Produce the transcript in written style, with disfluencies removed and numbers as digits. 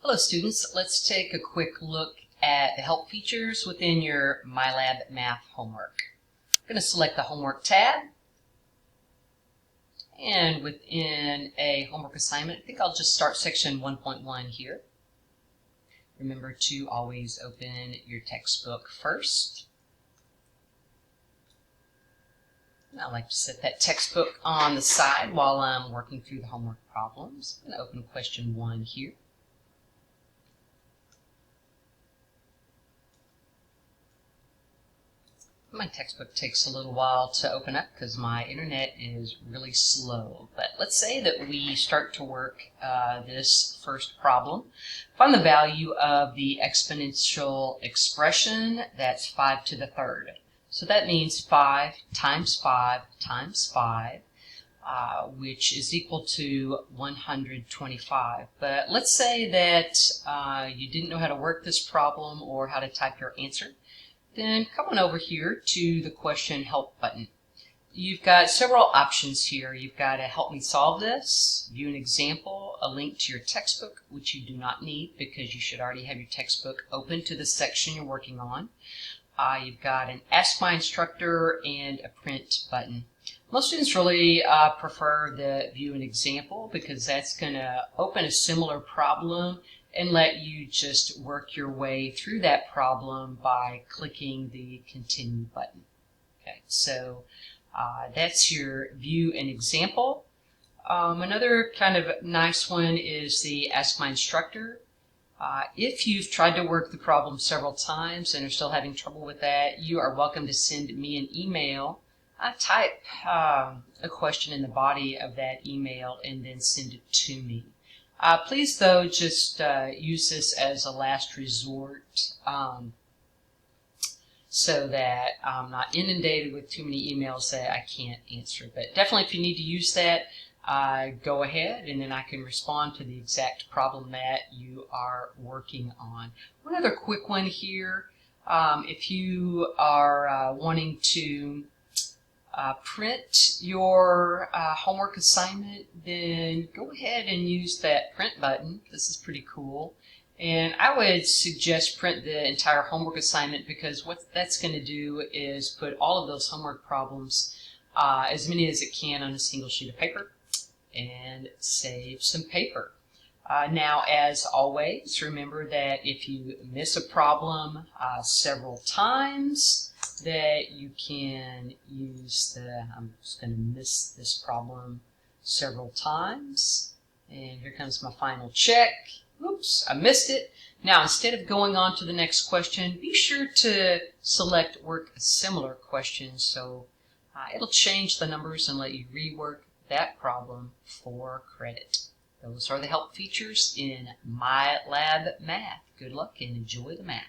Hello students, let's take a quick look at the help features within your MyLab math homework. I'm going to select the homework tab, and within a homework assignment, I think I'll just start section 1.1 here. Remember to always open your textbook first. I like to set that textbook on the side while I'm working through the homework problems. I'm going to open question 1 here. My textbook takes a little while to open up because my internet is really slow. But let's say that we start to work this first problem. Find the value of the exponential expression that's 5 to the third. So that means 5 times 5 times 5, which is equal to 125. But let's say that you didn't know how to work this problem or how to type your answer. Then come on over here to the question help button. You've got several options here. You've got to help me solve this, view an example, a link to your textbook, which you do not need because you should already have your textbook open to the section you're working on. You've got an ask my instructor and a print button. Most students really prefer the view an example because that's going to open a similar problem and let you just work your way through that problem by clicking the continue button. Okay, so that's your view an example. Another kind of nice one is the ask my instructor. If you've tried to work the problem several times and are still having trouble with that, you are welcome to send me an email. Type a question in the body of that email and then send it to me. Please, though, just use this as a last resort so that I'm not inundated with too many emails that I can't answer. But definitely if you need to use that, go ahead and then I can respond to the exact problem that you are working on. One other quick one here, if you are wanting to print your homework assignment, then go ahead and use that print button. This is pretty cool. And I would suggest print the entire homework assignment because what that's going to do is put all of those homework problems, as many as it can, on a single sheet of paper and save some paper. Now, as always, remember that if you miss a problem several times, that you can use I'm just going to miss this problem several times. And here comes my final check. Oops, I missed it. Now, instead of going on to the next question, be sure to select work a similar question so it'll change the numbers and let you rework that problem for credit. Those are the help features in MyLab Math. Good luck and enjoy the math.